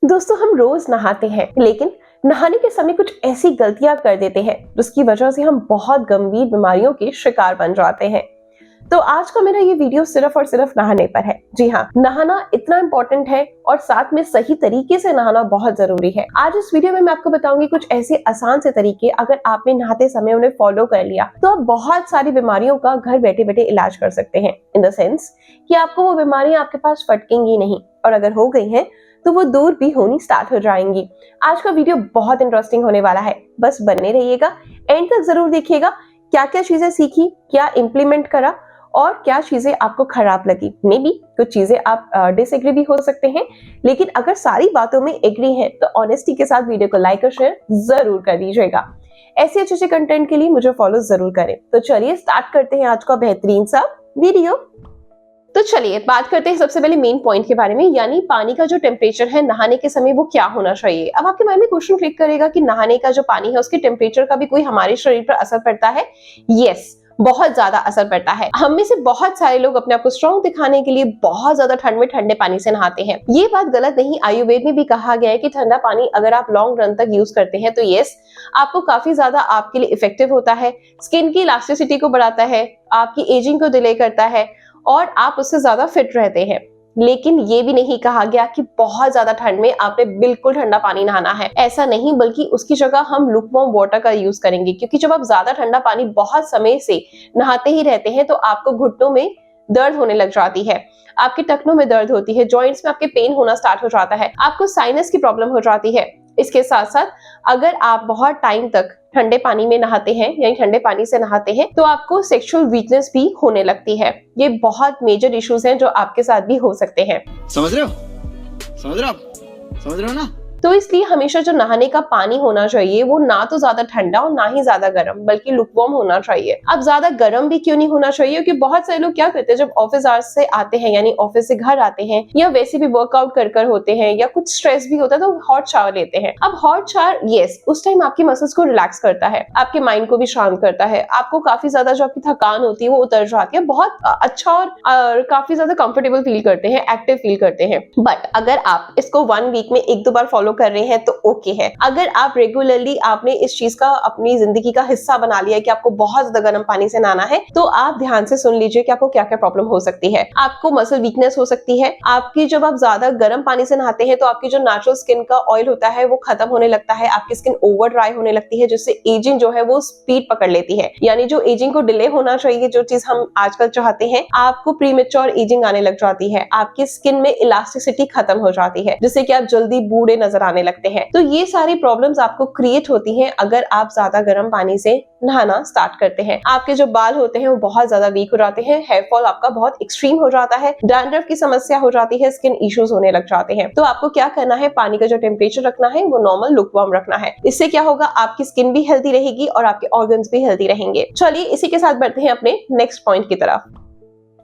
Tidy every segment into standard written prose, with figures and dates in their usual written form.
दोस्तों, हम रोज नहाते हैं, लेकिन नहाने के समय कुछ ऐसी गलतियां कर देते हैं जिसकी वजह से हम बहुत गंभीर बीमारियों के शिकार बन जाते हैं। तो आज का मेरा ये वीडियो सिर्फ और सिर्फ नहाने पर है। जी हाँ, नहाना इतना इम्पोर्टेंट है और साथ में सही तरीके से नहाना बहुत जरूरी है। आज इस वीडियो में मैं आपको बताऊंगी कुछ ऐसे आसान से तरीके, अगर आपने नहाते समय उन्हें फॉलो कर लिया तो आप बहुत सारी बीमारियों का घर बैठे बैठे इलाज कर सकते हैं। इन द सेंस कि आपको वो बीमारियां आपके पास फटकेंगी नहीं, और अगर हो गई हैं तो वो दूर भी होनी स्टार्ट हो जाएंगी। आज का वीडियो बहुत इंटरेस्टिंग होने वाला है, बस बने रहिएगा, एंड तक जरूर देखिएगा। क्या क्या चीजें सीखी, क्या इंप्लीमेंट करा और क्या चीजें आपको खराब लगी। मे बी कुछ चीजें आप डिसएग्री भी हो सकते हैं, लेकिन अगर सारी बातों में एग्री हैं तो ऑनेस्टी के साथ वीडियो को लाइक और शेयर जरूर कर दीजिएगा। ऐसे अच्छे कंटेंट के लिए मुझे फॉलो जरूर करें। तो चलिए स्टार्ट करते हैं आज का बेहतरीन सा वीडियो। तो चलिए बात करते हैं सबसे पहले मेन पॉइंट के बारे में, यानी पानी का जो टेम्परेचर है नहाने के समय वो क्या होना चाहिए। अब आपके माइंड में क्वेश्चन क्लिक करेगा कि नहाने का जो पानी है उसके टेम्परेचर का भी कोई हमारे शरीर पर असर पड़ता है। यस, बहुत ज्यादा असर पड़ता है। हम में से बहुत सारे लोग अपने आप को स्ट्रॉन्ग दिखाने के लिए बहुत ज्यादा ठंड में ठंडे पानी से नहाते हैं। ये बात गलत नहीं, आयुर्वेद में भी कहा गया है कि ठंडा पानी अगर आप लॉन्ग रन तक यूज करते हैं तो यस, आपको काफी ज्यादा आपके लिए इफेक्टिव होता है। स्किन की इलास्टिसिटी को बढ़ाता है, आपकी एजिंग को डिले करता है और आप उससे ज्यादा फिट रहते हैं। लेकिन ये भी नहीं कहा गया कि बहुत ज्यादा ठंड में आपने बिल्कुल ठंडा पानी नहाना है। ऐसा नहीं, बल्कि उसकी जगह हम लुकवार्म वाटर का यूज करेंगे, क्योंकि जब आप ज्यादा ठंडा पानी बहुत समय से नहाते ही रहते हैं तो आपको घुटनों में दर्द होने लग जाती है, आपके टखनों में दर्द होती है, जॉइंट्स में आपके पेन होना स्टार्ट हो जाता है, आपको साइनस की प्रॉब्लम हो जाती है। इसके साथ साथ अगर आप बहुत टाइम तक ठंडे पानी में नहाते हैं, यानी ठंडे पानी से नहाते हैं, तो आपको सेक्सुअल वीकनेस भी होने लगती है। ये बहुत मेजर इश्यूज हैं जो आपके साथ भी हो सकते हैं। समझ रहे हो ना? तो इसलिए हमेशा जो नहाने का पानी होना चाहिए वो ना तो ज्यादा ठंडा और ना ही ज्यादा गर्म, बल्कि लुकवार्म होना चाहिए। अब ज्यादा गर्म भी क्यों नहीं होना चाहिए, क्योंकि बहुत सारे लोग क्या करते हैं, जब ऑफिस आवर्स से आते हैं, यानी ऑफिस से घर आते हैं या वैसे भी वर्कआउट कर होते हैं या कुछ स्ट्रेस भी होता है, तो हॉट शावर लेते हैं। अब हॉट शावर, यस, उस टाइम आपकी मसल्स को रिलैक्स करता है, आपके माइंड को भी शांत करता है, आपको काफी ज्यादा जो आपकी थकान होती है वो उतर जाती है, बहुत अच्छा और काफी ज्यादा कंफर्टेबल फील करते हैं, एक्टिव फील करते हैं। बट अगर आप इसको 1 वीक में 1-2 बार फॉलो कर रहे हैं तो ओके है। अगर आप रेगुलरली आपने इस चीज का अपनी जिंदगी का हिस्सा बना लिया है कि आपको बहुत ज्यादा गर्म पानी से नहाना है, तो आप ध्यान से सुन लीजिए कि आपको क्या क्या प्रॉब्लम हो सकती है। आपको मसल वीकनेस हो सकती है। आपकी जब आप ज्यादा गर्म पानी से नहाते हैं तो आपकी जो नेचुरल स्किन का ऑयल होता है वो खत्म होने लगता है, आपकी स्किन ओवर ड्राई होने लगती है, जिससे एजिंग जो है वो स्पीड पकड़ लेती है। यानी जो एजिंग को डिले होना चाहिए, जो चीज हम आजकल चाहते हैं, आपको प्रीमेच्योर एजिंग आने लग जाती है। आपकी स्किन में इलास्टिसिटी खत्म हो जाती है, जिससे कि आप जल्दी बूढ़े नजर आने लगते हैं। तो ये सारी प्रॉब्लम्स आपको क्रिएट होती हैं अगर आप ज्यादा गर्म पानी से नहाना स्टार्ट करते हैं। आपके जो बाल होते हैं वो बहुत ज्यादा वीक हो जाते हैं, हेयर फॉल आपका बहुत एक्सट्रीम हो जाता है, डैंड्रफ की समस्या हो जाती है, स्किन इश्यूज होने लग जाते हैं। तो आपको क्या करना है, पानी का जो टेम्परेचर रखना है वो नॉर्मल लुकवार्म रखना है। इससे क्या होगा, आपकी स्किन भी हेल्दी रहेगी और आपके ऑर्गन्स भी हेल्दी रहेंगे। चलिए इसी के साथ बढ़ते हैं अपने नेक्स्ट पॉइंट की तरफ।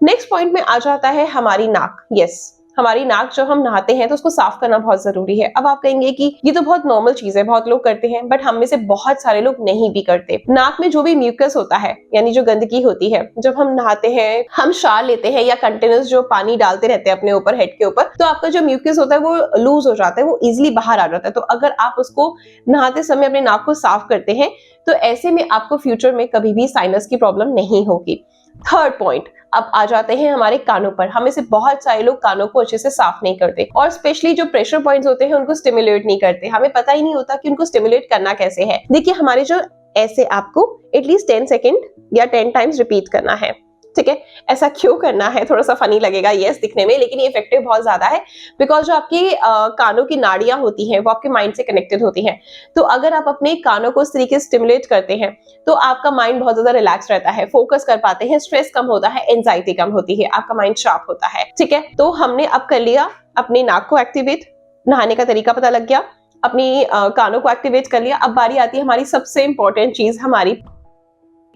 नेक्स्ट पॉइंट में आ जाता है हमारी नाक। यस, हमारी नाक जब हम नहाते हैं तो उसको साफ करना बहुत जरूरी है। अब आप कहेंगे कि ये तो बहुत नॉर्मल चीज है, बहुत लोग करते हैं, बट हम में से बहुत सारे लोग नहीं भी करते। नाक में जो भी म्यूकस होता है, यानी जो गंदगी होती है, जब हम नहाते हैं, हम शावर लेते हैं या कंटिन्यूस जो पानी डालते रहते हैं अपने ऊपर, हेड के ऊपर, तो आपका जो म्यूकस होता है वो लूज हो जाता है, वो इजिली बाहर आ जाता है। तो अगर आप उसको नहाते समय अपने नाक को साफ करते हैं तो ऐसे में आपको फ्यूचर में कभी भी साइनस की प्रॉब्लम नहीं होगी। थर्ड पॉइंट, अब आ जाते हैं हमारे कानों पर। हमें से बहुत सारे लोग कानों को अच्छे से साफ नहीं करते, और स्पेशली जो प्रेशर पॉइंट्स होते हैं उनको स्टिमुलेट नहीं करते। हमें पता ही नहीं होता कि उनको स्टिमुलेट करना कैसे है। देखिए, हमारे जो ऐसे आपको एटलीस्ट 10 सेकेंड या 10 टाइम्स रिपीट करना है, ठीक है। ऐसा क्यों करना है, थोड़ा सा फनी लगेगा यस दिखने में, लेकिन ये इफेक्टिव बहुत ज्यादा है, बिकॉज जो आपकी कानों की नाड़ियां होती हैं वो आपके माइंड से कनेक्टेड होती हैं। तो अगर आप अपने कानों को इस तरीके से स्टिमुलेट करते हैं तो आपका माइंड बहुत ज्यादा रिलैक्स रहता है, फोकस कर पाते हैं, स्ट्रेस कम होता है, एंजाइटी कम होती है, आपका माइंड शार्प होता है, ठीक है। तो हमने अब कर लिया अपनी नाक को एक्टिवेट, नहाने का तरीका पता लग गया, अपनी कानों को एक्टिवेट कर लिया। अब बारी आती है हमारी सबसे इंपॉर्टेंट चीज, हमारी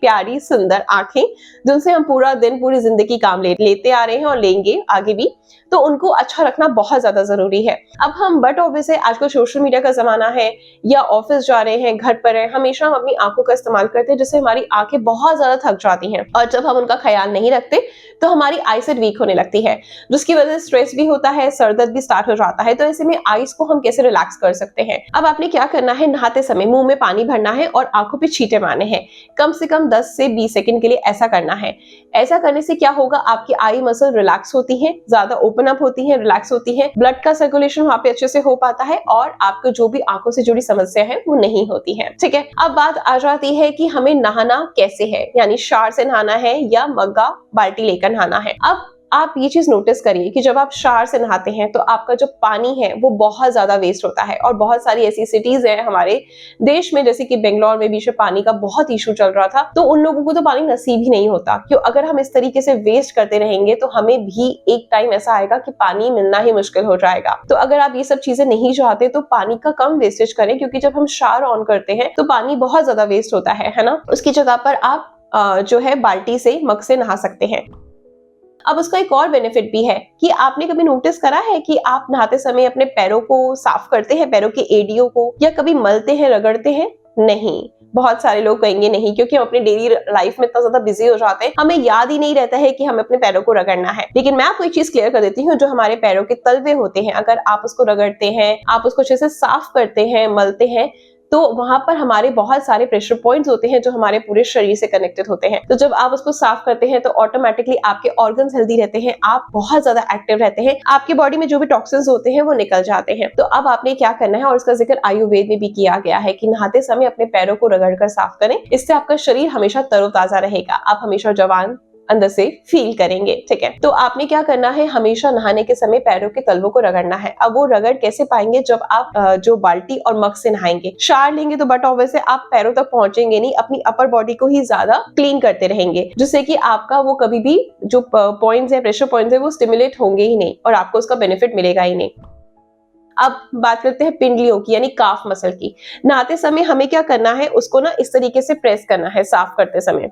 प्यारी सुंदर आंखें, जिनसे हम पूरा दिन पूरी जिंदगी काम लेते आ रहे हैं और लेंगे आगे भी, तो उनको अच्छा रखना बहुत ज्यादा जरूरी है। अब हम बट ऑब्वियस है, आजकल सोशल मीडिया का जमाना है या ऑफिस जा रहे हैं, घर पर हैं, हमेशा हम अपनी आंखों का इस्तेमाल करते हैं, जिससे हमारी आंखें बहुत ज्यादा थक जाती हैं, और जब हम उनका ख्याल नहीं रखते तो हमारी आईसाइट वीक होने लगती है, जिसकी वजह से स्ट्रेस भी होता है, सर दर्द भी स्टार्ट हो जाता है। तो ऐसे में आईज को हम कैसे रिलैक्स कर सकते हैं? अब आपने क्या करना है, नहाते समय मुंह में पानी भरना है और आंखों पे छींटे मारने हैं। कम से कम 10 से 20 सेकंड के लिए ऐसा करना है। ऐसा करने से क्या होगा, आपकी आई मसल रिलैक्स होती है, ज्यादा ओपन अप होती है, रिलैक्स होती है, ब्लड का सर्कुलेशन वहां पे अच्छे से हो पाता है और आपको जो भी आंखों से जुड़ी समस्या है वो नहीं होती है। ठीक है, अब बात आ जाती है कि हमें नहाना कैसे है, यानी शावर से नहाना है या मग्गा बाल्टी लेकर नहाना है। अब आप ये चीज नोटिस करिए कि जब आप शावर से नहाते हैं तो आपका जो पानी है वो बहुत ज्यादा वेस्ट होता है, और बहुत सारी ऐसी सिटीज हैं हमारे देश में, जैसे कि बेंगलोर में बीच में पानी का बहुत इशू चल रहा था, तो उन लोगों को तो पानी नसीब ही नहीं होता। क्यों? अगर हम इस तरीके से वेस्ट करते रहेंगे तो हमें भी एक टाइम ऐसा आएगा कि पानी मिलना ही मुश्किल हो जाएगा। तो अगर आप ये सब चीजें नहीं चाहते तो पानी का कम वेस्टेज करें, क्योंकि जब हम शावर ऑन करते हैं तो पानी बहुत ज्यादा वेस्ट होता है ना। उसकी जगह पर आप जो है बाल्टी से, मग से नहा सकते हैं। अब उसका एक और बेनिफिट भी है कि आपने कभी नोटिस करा है कि आप नहाते समय अपने पैरों को साफ करते हैं, पैरों के एड़ियों को, या कभी मलते हैं, रगड़ते हैं? नहीं, बहुत सारे लोग कहेंगे नहीं, क्योंकि हम अपने डेली लाइफ में इतना ज्यादा बिजी हो जाते हैं, हमें याद ही नहीं रहता है कि हमें अपने पैरों को रगड़ना है। लेकिन मैं आपको एक चीज क्लियर कर देती हूँ, जो हमारे पैरों के तलवे होते हैं, अगर आप उसको रगड़ते हैं, आप उसको अच्छे से साफ करते हैं, मलते हैं, तो वहां पर हमारे बहुत सारे प्रेशर पॉइंट्स होते हैं जो हमारे पूरे शरीर से कनेक्टेड होते हैं। तो जब आप उसको साफ करते हैं तो ऑटोमेटिकली आपके ऑर्गन्स हेल्दी रहते हैं, आप बहुत ज्यादा एक्टिव रहते हैं, आपके बॉडी में जो भी टॉक्सिन्स होते हैं वो निकल जाते हैं। तो अब आपने क्या करना है, और इसका जिक्र आयुर्वेद में भी किया गया है कि नहाते समय अपने पैरों को रगड़कर साफ करें, इससे आपका शरीर हमेशा तरोताजा रहेगा, आप हमेशा जवान अंदर से फील करेंगे। ठीक है, तो आपने क्या करना है, हमेशा नहाने के समय पैरों के तलवों को रगड़ना है। अब वो रगड़ कैसे पाएंगे, जब आप जो बाल्टी और मग से नहाएंगे। शावर लेंगे तो बट ऑब्वियसली आप पैरों तक पहुंचेंगे नहीं, अपनी अपर बॉडी को ही ज्यादा क्लीन करते रहेंगे, जिससे कि आपका वो कभी भी जो पॉइंट्स है, प्रेशर पॉइंट्स है, वो स्टिमुलेट होंगे ही नहीं और आपको उसका बेनिफिट मिलेगा ही नहीं। अब बात करते हैं पिंडलियों की, यानी काफ मसल की। नहाते समय हमें क्या करना है, उसको ना इस तरीके से प्रेस करना है साफ करते समय।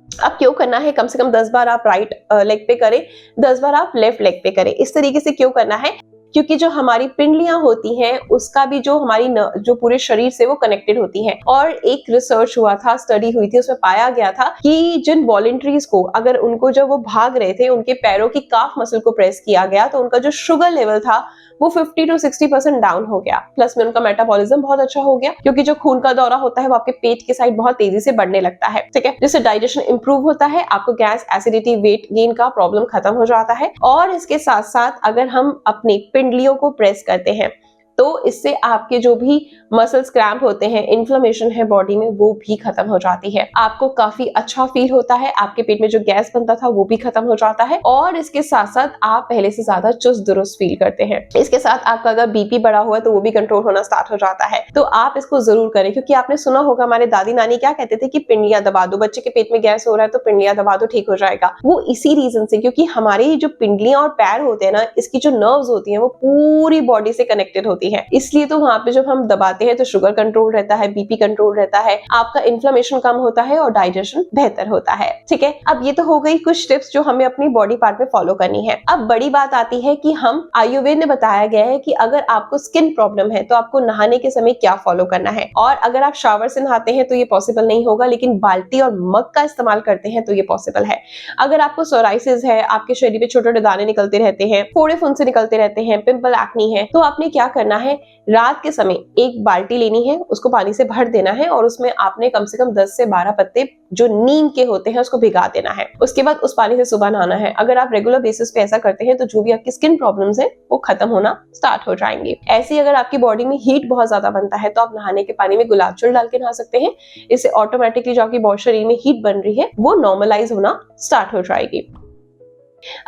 अब क्यों करना है, कम से कम 10 बार आप राइट लेग पे करें, 10 बार आप लेफ्ट लेग पे करें। इस तरीके से क्यों करना है, क्योंकि जो हमारी पिंडलियां होती हैं उसका भी जो हमारी जो पूरे शरीर से वो कनेक्टेड होती हैं। और एक रिसर्च हुआ था, स्टडी हुई थी, उसमें पाया गया था कि जिन वॉलंटरीज को, अगर उनको जब वो भाग रहे थे उनके पैरों की काफ मसल को प्रेस किया गया तो उनका जो शुगर लेवल था वो 50 to 60% डाउन हो गया। प्लस में उनका मेटाबॉलिज्म बहुत अच्छा हो गया, क्योंकि जो खून का दौरा होता है वो आपके पेट की साइड बहुत तेजी से बढ़ने लगता है। ठीक है, जिससे डाइजेशन इंप्रूव होता है, आपको गैस, एसिडिटी, वेट गेन का प्रॉब्लम खत्म हो जाता है। और इसके साथ साथ अगर हम अपनी पिंडलियों को प्रेस करते हैं तो इससे आपके जो भी मसल्स क्रैम्प होते हैं, इन्फ्लेमेशन है बॉडी में, वो भी खत्म हो जाती है। आपको काफी अच्छा फील होता है, आपके पेट में जो गैस बनता था वो भी खत्म हो जाता है, और इसके साथ साथ आप पहले से ज्यादा चुस्त दुरुस्त फील करते हैं। इसके साथ आपका अगर बीपी बढ़ा हुआ है तो वो भी कंट्रोल होना स्टार्ट हो जाता है। तो आप इसको जरूर करें, क्योंकि आपने सुना होगा हमारे दादी नानी क्या कहते थे कि पिंडलियां दबा दो, बच्चे के पेट में गैस हो रहा है तो पिंडलियां दबा दो, ठीक हो जाएगा। वो इसी रीजन से, क्योंकि हमारी जो पिंडलियां और पैर होते हैं ना, इसकी जो नर्व्स होती है वो पूरी बॉडी से कनेक्टेड होती है, इसलिए तो वहां पे जब हम दबाते हैं तो शुगर कंट्रोल रहता है, बीपी कंट्रोल रहता है, आपका इन्फ्लेमेशन कम होता है और डाइजेशन बेहतर होता है। ठीक है, अब ये तो हो गई कुछ टिप्स जो हमें अपनी बॉडी पार्ट में फॉलो करनी है। अब बड़ी बात आती है कि हम, आयुर्वेद में बताया गया है कि अगर आपको स्किन प्रॉब्लम है तो आपको नहाने के समय क्या फॉलो करना है। और अगर आप शावर से नहाते हैं तो ये पॉसिबल नहीं होगा, लेकिन बाल्टी और मग का इस्तेमाल करते हैं तो ये पॉसिबल है। अगर आपको सोराइसिस है, आपके शरीर पे छोटे छोटे दाने निकलते रहते हैं, फोड़े फुंसे निकलते रहते हैं, पिंपल, एक्नी है, तो आपने क्या करना है, रात के समय एक बाल्टी लेनी है, उसको पानी से भर देना है और उसमें आपने कम से कम 10 से 12 पत्ते जो नीम के होते हैं उसको भिगा देना है। उसके बाद उस पानी से सुबह नहाना है। अगर आप रेगुलर बेसिस पे ऐसा करते हैं तो जो भी आपकी स्किन प्रॉब्लम्स है वो खत्म होना स्टार्ट हो जाएंगे। ऐसे ही अगर आपकी बॉडी में हीट बहुत ज्यादा बनता है तो आप नहाने के पानी में गुलाब जल डाल के नहा सकते हैं। इससे ऑटोमेटिकली जो आपकी बॉडी शरीर में हीट बन रही है वो नॉर्मलाइज होना स्टार्ट हो जाएगी।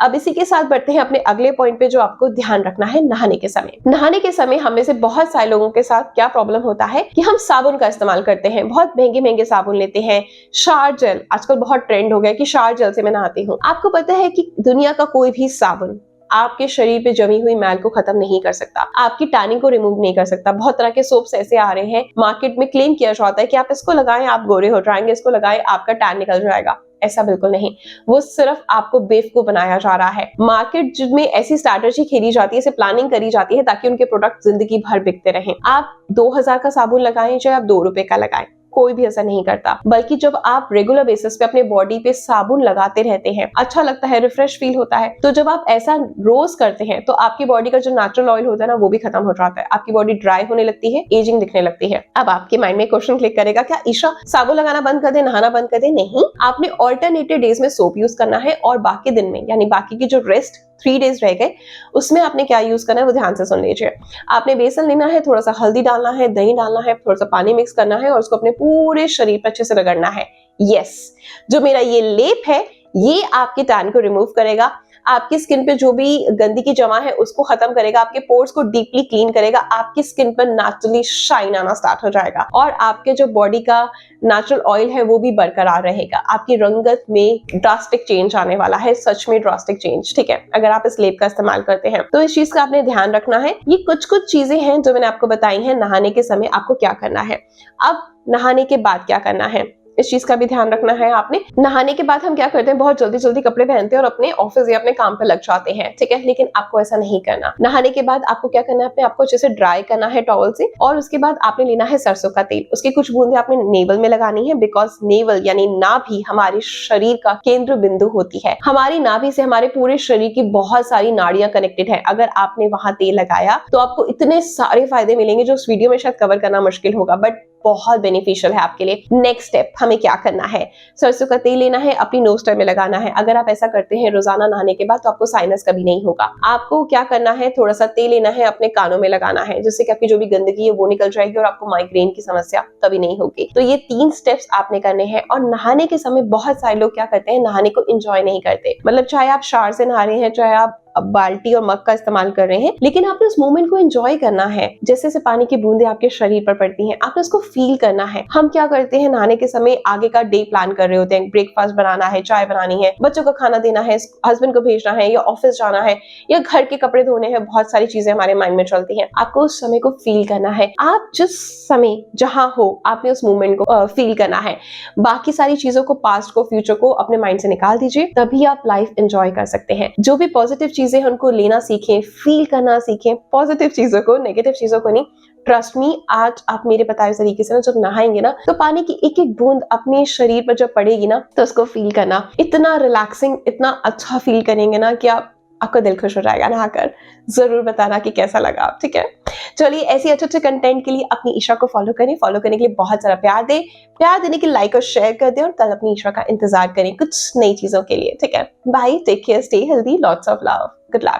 अब इसी के साथ बढ़ते हैं अपने अगले पॉइंट पे, जो आपको ध्यान रखना है नहाने के समय। नहाने के समय हम में से बहुत सारे लोगों के साथ क्या प्रॉब्लम होता है कि हम साबुन का इस्तेमाल करते हैं, बहुत महंगे महंगे साबुन लेते हैं। शावर जेल आजकल बहुत ट्रेंड हो गया कि शावर जेल से मैं नहाती हूँ। आपको पता है कि दुनिया का कोई भी साबुन आपके शरीर पे जमी हुई मैल को खत्म नहीं कर सकता, आपकी टैनिंग को रिमूव नहीं कर सकता। बहुत तरह के सोप्स ऐसे आ रहे हैं, मार्केट में क्लेम किया जाता है कि आप इसको लगाएं आप गोरे हो जाएंगे, इसको लगाएं आपका टैन निकल जाएगा। ऐसा बिल्कुल नहीं, वो सिर्फ आपको बेवकूफ बनाया जा रहा है। मार्केट में ऐसी स्ट्रैटेजी खेली जाती है, ऐसे प्लानिंग करी जाती है ताकि उनके प्रोडक्ट जिंदगी भर बिकते रहें। आप 2000 का साबुन लगाएं चाहे आप 2 रुपए का लगाएं, कोई भी असर नहीं करता, बल्कि जब आप रेगुलर बेसिस पे अपने बॉडी पे साबुन लगाते रहते हैं, अच्छा लगता है, रिफ्रेश फील होता है। तो जब आप ऐसा रोज करते हैं तो आपकी बॉडी का जो नेचुरल ऑयल होता है ना, वो भी खत्म हो जाता है, आपकी बॉडी ड्राई होने लगती है, एजिंग दिखने लगती है। अब आपके माइंड में क्वेश्चन क्लिक करेगा, क्या ईशा साबुन लगाना बंद कर दे, नहाना बंद कर दे? नहीं, आपने ऑल्टरनेटिव डेज में सोप यूज करना है और बाकी दिन में, यानी बाकी की जो रेस्ट 3 डेज रह गए, उसमें आपने क्या यूज करना है वो ध्यान से सुन लीजिए। आपने बेसन लेना है, थोड़ा सा हल्दी डालना है, दही डालना है, थोड़ा सा पानी मिक्स करना है और उसको अपने पूरे शरीर पर अच्छे से रगड़ना है। यस, जो मेरा ये लेप है ये आपके टैन को रिमूव करेगा, आपकी स्किन पे जो भी गंदगी जमा है उसको खत्म करेगा, आपके पोर्स को डीपली क्लीन करेगा, आपकी स्किन पर नेचुरली शाइन आना स्टार्ट हो जाएगा और आपके जो बॉडी का नेचुरल ऑयल है वो भी बरकरार रहेगा। आपकी रंगत में ड्रास्टिक चेंज आने वाला है, सच में ड्रास्टिक चेंज, ठीक है, अगर आप इस लेप का इस्तेमाल करते हैं तो इस चीज का आपने ध्यान रखना है। ये कुछ चीजें हैं जो मैंने आपको बताई हैं नहाने के समय आपको क्या करना है। अब नहाने के बाद क्या करना है, इस चीज का भी ध्यान रखना है आपने। नहाने के बाद हम क्या करते हैं, बहुत जल्दी जल्दी कपड़े पहनते हैं और अपने ऑफिस या अपने काम पे लग जाते हैं, ठीक है, लेकिन आपको ऐसा नहीं करना। नहाने के बाद आपको क्या करना है, अपने आपको अच्छे से ड्राई करना है टॉवल से और उसके बाद आपने लेना है सरसों का तेल, उसकी कुछ बूंदे आपने नेवल में लगानी है, बिकॉज नेवल यानी नाभि हमारे शरीर का केंद्र बिंदु होती है। हमारी नाभि से हमारे पूरे शरीर की बहुत सारी नाड़ियां कनेक्टेड है। अगर आपने वहां तेल लगाया तो आपको इतने सारे फायदे मिलेंगे जो उस वीडियो में शायद कवर करना मुश्किल होगा, बट बहुत बेनिफिशियल है आपके लिए। नेक्स्ट स्टेप हमें क्या करना है, सरसों का तेल लेना है, अपनी नोज में लगाना है। अगर आप ऐसा करते हैं रोजाना नहाने के बाद तो आपको साइनस कभी नहीं होगा। आपको क्या करना है, थोड़ा सा तेल लेना है, अपने कानों में लगाना है, जिससे कि आपकी जो भी गंदगी है वो निकल जाएगी और आपको माइग्रेन की समस्या कभी नहीं होगी। तो ये 3 स्टेप्स आपने करने हैं। और नहाने के समय बहुत सारे लोग क्या करते हैं, नहाने को एंजॉय नहीं करते, मतलब चाहे आप शावर से नहा रहे हैं, चाहे आप बाल्टी और मग का इस्तेमाल कर रहे हैं, लेकिन आपने उस मोमेंट को एंजॉय करना है। जैसे जैसे पानी की बूंदे आपके शरीर पर पड़ती हैं, आपने उसको फील करना है। हम क्या करते हैं, नहाने के समय आगे का डे प्लान कर रहे होते हैं, ब्रेकफास्ट बनाना है, चाय बनानी है, बच्चों को खाना देना है, हस्बैंड को भेजना है, या ऑफिस जाना है, या घर के कपड़े धोने हैं, बहुत सारी चीजें हमारे माइंड में चलती हैं। आपको उस समय को फील करना है। आप जिस समय जहां हो आपने उस मोमेंट को फील करना है। बाकी सारी चीजों को, पास्ट को, फ्यूचर को अपने माइंड से निकाल दीजिए, तभी आप लाइफ एंजॉय कर सकते हैं। जो भी पॉजिटिव चीजें हैं उनको लेना सीखें, फील करना सीखें, पॉजिटिव चीजों को, नेगेटिव चीजों को नहीं। ट्रस्ट मी, आज आप मेरे बताए तरीके से ना जब नहाएंगे ना तो पानी की एक एक बूंद अपने शरीर पर जब पड़ेगी ना तो उसको फील करना, इतना रिलैक्सिंग, इतना अच्छा फील करेंगे ना कि आपका दिल खुश हो जाएगा नहाकर। जरूर बताना कि कैसा लगा, ठीक है। चलिए, ऐसी अच्छे अच्छे कंटेंट के लिए अपनी ईशा को फॉलो करें। फॉलो करने के लिए बहुत सारा प्यार दें, प्यार देने के लिए लाइक और शेयर कर दें और कल अपनी ईशा का इंतजार करें कुछ नई चीजों के लिए, ठीक है। Bye, take care, stay healthy, lots of love, good luck.